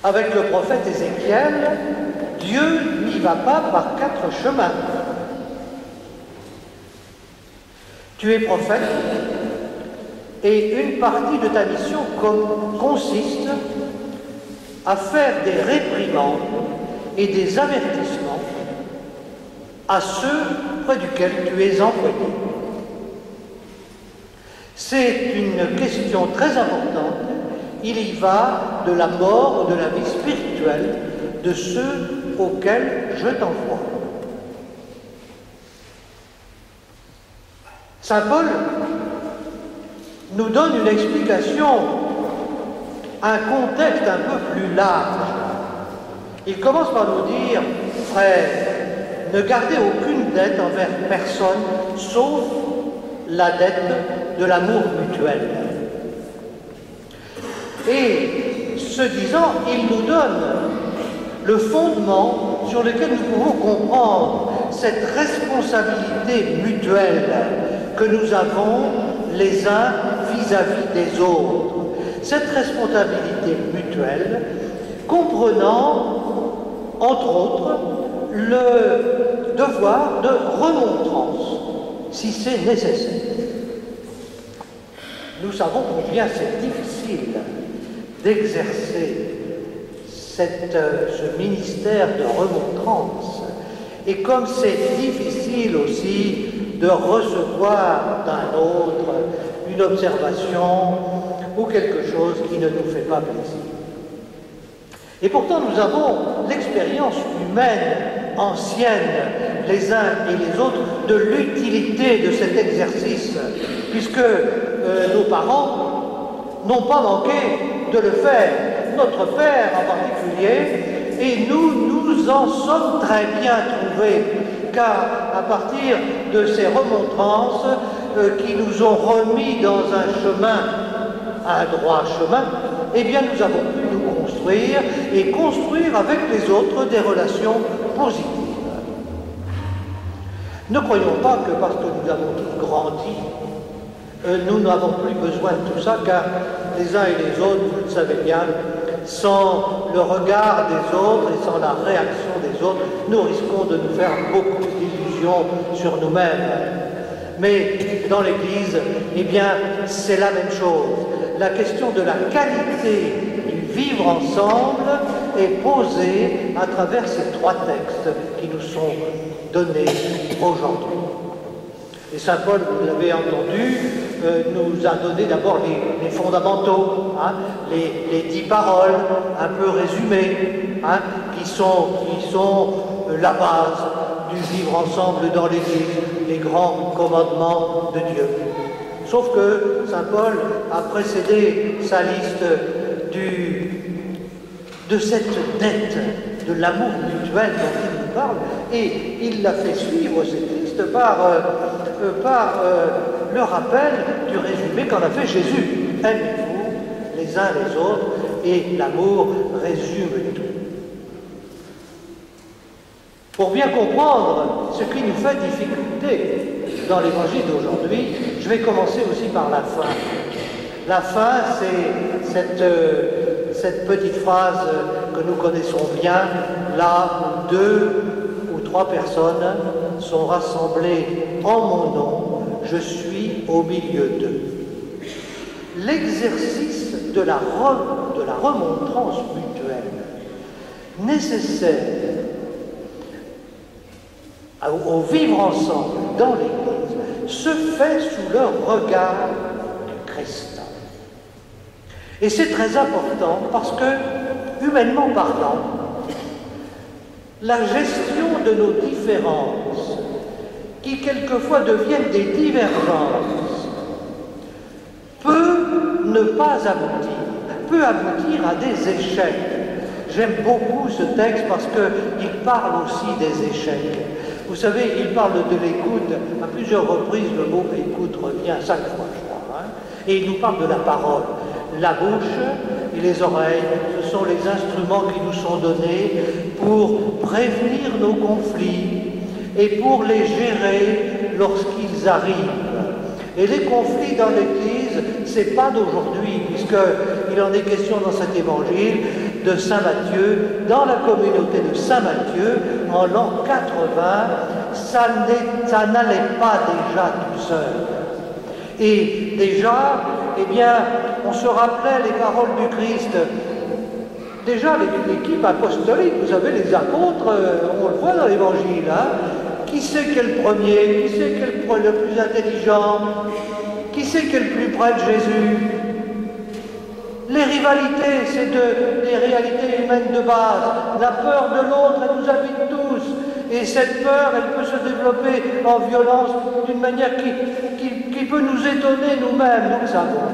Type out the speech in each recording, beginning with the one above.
Avec le prophète Ézéchiel, Dieu n'y va pas par 4 chemins. Tu es prophète et une partie de ta mission consiste à faire des réprimandes et des avertissements à ceux près duquel tu es envoyé. C'est une question très importante. Il y va de la mort ou de la vie spirituelle de ceux auxquels je t'envoie. Saint Paul nous donne une explication, un contexte un peu plus large. Il commence par nous dire, frères, ne gardez aucune dette envers personne, sauf la dette de l'amour mutuel. Et ce disant, il nous donne le fondement sur lequel nous pouvons comprendre cette responsabilité mutuelle que nous avons les uns vis-à-vis des autres. Cette responsabilité mutuelle comprenant, entre autres, le devoir de remontrance, si c'est nécessaire. Nous savons combien c'est difficile d'exercer ce ministère de remontrance, et comme c'est difficile aussi de recevoir d'un autre une observation ou quelque chose qui ne nous fait pas plaisir. Et pourtant, nous avons l'expérience humaine ancienne, les uns et les autres, de l'utilité de cet exercice, puisque nos parents n'ont pas manqué de le faire, notre père en particulier, et nous en sommes très bien trouvés, car à partir de ces remontrances qui nous ont remis dans un chemin, un droit chemin, eh bien nous avons pu nous construire et construire avec les autres des relations positives. Ne croyons pas que parce que nous avons tous grandi, nous n'avons plus besoin de tout ça, car les uns et les autres, vous le savez bien, sans le regard des autres et sans la réaction des autres, nous risquons de nous faire beaucoup d'illusions sur nous-mêmes. Mais dans l'Église, eh bien, c'est la même chose. La question de la qualité du vivre ensemble est posée à travers ces 3 textes qui nous sont donnés aujourd'hui. Et Saint Paul, vous l'avez entendu, nous a donné d'abord les fondamentaux, hein, les 10 paroles un peu résumées, hein, qui sont la base du vivre ensemble dans l'Église, les grands commandements de Dieu. Sauf que Saint Paul a précédé sa liste de cette dette, de l'amour mutuel dont il nous parle, et il l'a fait suivre cette liste par le rappel du résumé qu'en a fait Jésus. Aimez-vous les uns les autres, et l'amour résume tout. Pour bien comprendre ce qui nous fait difficulté dans l'évangile d'aujourd'hui, je vais commencer aussi par la fin. La fin, c'est cette petite phrase que nous connaissons bien, là où 2 ou 3 personnes sont rassemblées en mon nom, je suis au milieu d'eux. L'exercice de la remontrance mutuelle nécessaire au vivre ensemble dans l'Église se fait sous le regard du Christ. Et c'est très important parce que, humainement parlant, la gestion de nos différences, qui quelquefois deviennent des divergences, peut ne pas aboutir, peut aboutir à des échecs. J'aime beaucoup ce texte parce qu'il parle aussi des échecs. Vous savez, il parle de l'écoute, à plusieurs reprises le mot écoute revient 5 fois, je crois, hein, et il nous parle de la parole. La bouche et les oreilles, ce sont les instruments qui nous sont donnés pour prévenir nos conflits et pour les gérer lorsqu'ils arrivent. Et les conflits dans l'Église, c'est pas d'aujourd'hui, puisque il en est question dans cet évangile de Saint Matthieu, dans la communauté de Saint Matthieu, en l'an 80, ça n'allait pas déjà tout seul. Et déjà, eh bien, on se rappelait les paroles du Christ. Déjà, l'équipe apostolique, vous savez, les apôtres, on le voit dans l'évangile, hein, qui c'est qui est le premier, qui c'est qui est le plus intelligent, qui c'est qui est le plus près de Jésus. Les rivalités, c'est des réalités humaines de base. La peur de l'autre, elle nous habite tous. Et cette peur, elle peut se développer en violence d'une manière qui peut nous étonner nous-mêmes, nous le savons.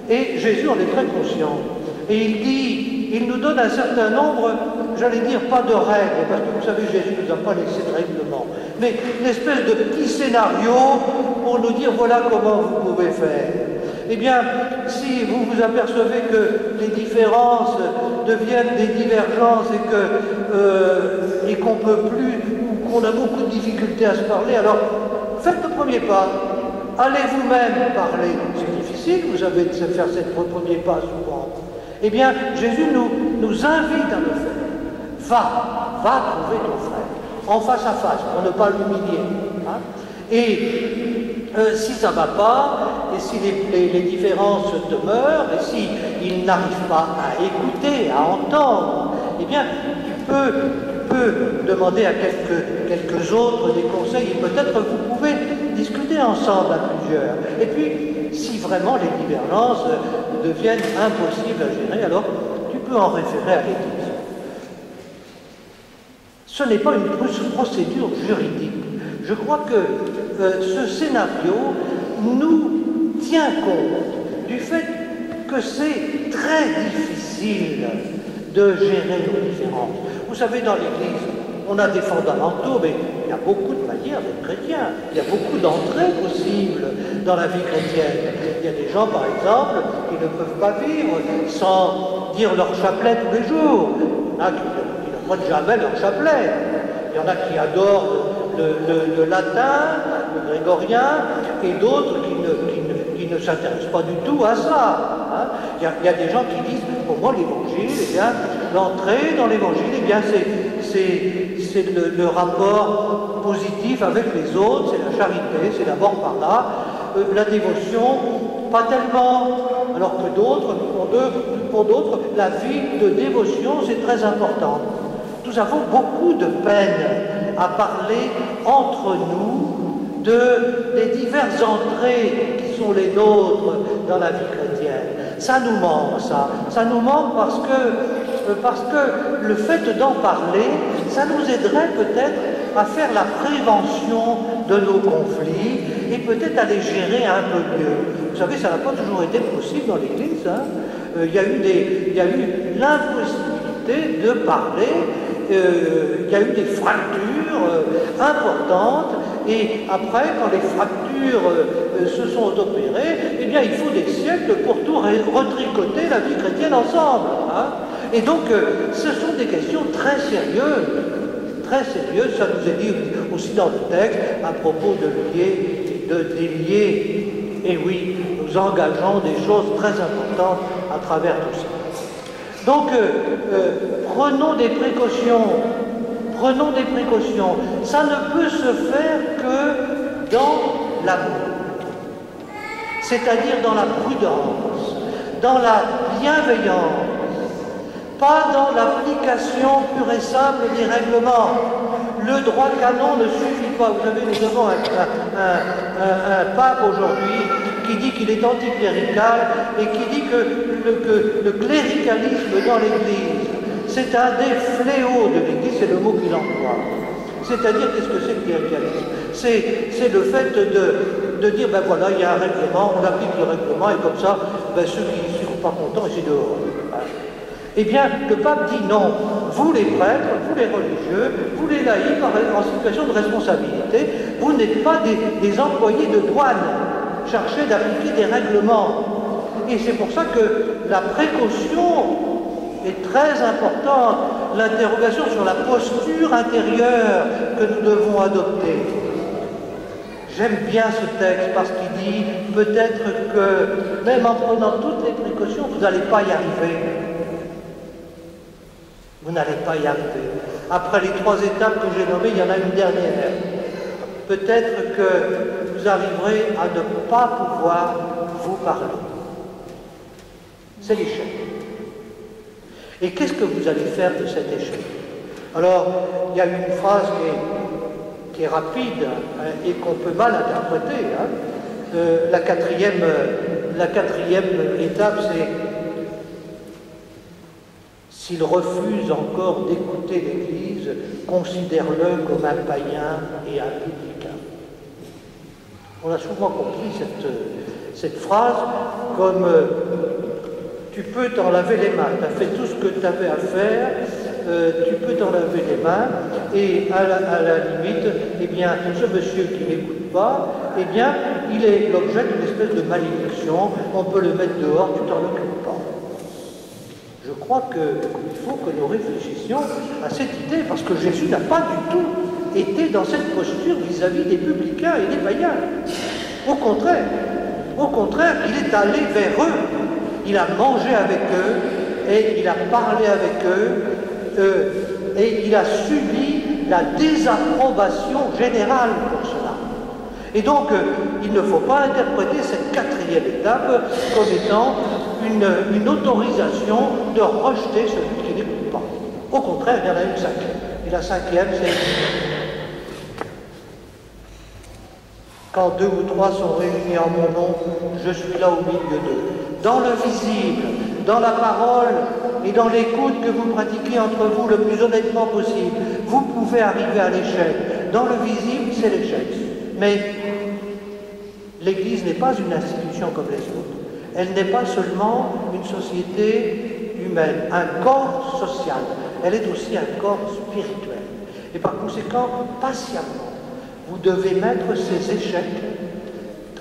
Et Jésus en est très conscient. Et il dit, il nous donne un certain nombre, j'allais dire pas de règles, parce que vous savez, Jésus ne nous a pas laissé de règlement, mais une espèce de petit scénario pour nous dire voilà comment vous pouvez faire. Eh bien, si vous vous apercevez que les différences deviennent des divergences et qu'on ne peut plus, ou qu'on a beaucoup de difficultés à se parler, alors faites le premier pas. Allez vous-même parler. C'est difficile, vous savez, de faire ce premier pas souvent. Eh bien, Jésus nous invite à le faire. Va trouver ton frère, en face à face, pour ne pas l'humilier. Hein? Et si ça ne va pas, et si les différences demeurent, et s'il n'arrive pas à écouter, à entendre, eh bien, tu peux demander à quelques autres des conseils, et peut-être vous pouvez discuter ensemble à plusieurs. Et puis, si vraiment les divergences deviennent impossibles à gérer, alors tu peux en référer à l'Église. Ce n'est pas une procédure juridique. Je crois que ce scénario nous tient compte du fait que c'est très difficile de gérer nos différences. Vous savez, dans l'Église, on a des fondamentaux, mais il y a beaucoup de manières d'être chrétien. Il y a beaucoup d'entrées possibles dans la vie chrétienne. Il y a des gens, par exemple, qui ne peuvent pas vivre sans dire leur chapelet tous les jours. Il y en a qui ne prennent jamais leur chapelet. Il y en a qui adorent le latin, le grégorien, et d'autres qui ne s'intéressent pas du tout à ça. Hein. Il y a des gens qui disent, pour moi, l'Évangile, eh bien, l'entrée dans l'Évangile, eh bien, c'est le rapport positif avec les autres, c'est la charité, c'est d'abord par là. La dévotion, pas tellement, alors que d'autres, pour d'autres, la vie de dévotion, c'est très important. Nous avons beaucoup de peine à parler entre nous des diverses entrées qui sont les nôtres dans la vie chrétienne. Ça nous manque, ça. Ça nous manque parce que le fait d'en parler, ça nous aiderait peut-être à faire la prévention de nos conflits et peut-être à les gérer un peu mieux. Vous savez, ça n'a pas toujours été possible dans l'Église. Hein. Il y a eu l'impossibilité de parler. Il y a eu des fractures importantes, et après, quand les fractures se sont opérées, eh bien, il faut des siècles pour tout retricoter la vie chrétienne ensemble. Hein. Et donc, ce sont des questions très sérieuses, ça nous est dit aussi dans le texte, à propos de délier. Et oui, nous engageons des choses très importantes à travers tout ça. Donc, prenons des précautions. Ça ne peut se faire que dans l'amour, c'est-à-dire dans la prudence, dans la bienveillance, pas dans l'application pure et simple des règlements. Le droit canon ne suffit pas. Vous savez, nous avons un pape aujourd'hui qui dit qu'il est anticlérical et qui dit que le cléricalisme dans l'Église, c'est un des fléaux de l'Église, c'est le mot qu'il emploie. C'est-à-dire, qu'est-ce que c'est le cléricalisme? C'est le fait de dire, ben voilà, il y a un règlement, on applique le règlement, et comme ça, ben ceux qui ne sont pas contents, c'est dehors. Eh bien, le pape dit non. Vous les prêtres, vous les religieux, vous les laïcs en situation de responsabilité, vous n'êtes pas des employés de douane, cherchez d'appliquer des règlements. Et c'est pour ça que la précaution est très importante, l'interrogation sur la posture intérieure que nous devons adopter. J'aime bien ce texte parce qu'il dit peut-être que, même en prenant toutes les précautions, vous n'allez pas y arriver. Vous n'allez pas y arriver. Après les 3 étapes que j'ai nommées, il y en a une dernière. Peut-être que vous arriverez à ne pas pouvoir vous parler. C'est l'échec. Et qu'est-ce que vous allez faire de cet échec? Alors, il y a une phrase qui est rapide et qu'on peut mal interpréter. La quatrième étape, c'est s'il refuse encore d'écouter l'Église, considère-le comme un païen et un publicain. On a souvent compris cette phrase comme tu peux t'en laver les mains, tu as fait tout ce que tu avais à faire, tu peux t'en laver les mains, et à la limite, eh bien, ce monsieur qui n'écoute pas, eh bien, il est l'objet d'une espèce de malédiction, on peut le mettre dehors, tu t'en occupes pas. Je crois qu'il faut que nous réfléchissions à cette idée, parce que Jésus n'a pas du tout été dans cette posture vis-à-vis des publicains et des païens. Au contraire, il est allé vers eux, il a mangé avec eux, et il a parlé avec eux, et il a subi la désapprobation générale pour cela. Et donc, il ne faut pas interpréter cette 4e étape comme étant une autorisation de rejeter celui qui n'écoute pas. Au contraire, il y en a une 5e. Et la 5e, c'est quand 2 ou 3 sont réunis en mon nom, je suis là au milieu d'eux. Dans le visible, dans la parole et dans l'écoute que vous pratiquez entre vous le plus honnêtement possible, vous pouvez arriver à l'échec. Dans le visible, c'est l'échec. Mais l'Église n'est pas une institution comme les autres. Elle n'est pas seulement une société humaine, un corps social. Elle est aussi un corps spirituel. Et par conséquent, patiemment, vous devez mettre ces échecs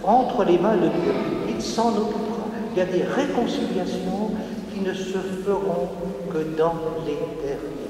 entre les mains de Dieu. Il s'en occupera. Il y a des réconciliations qui ne se feront que dans l'éternité.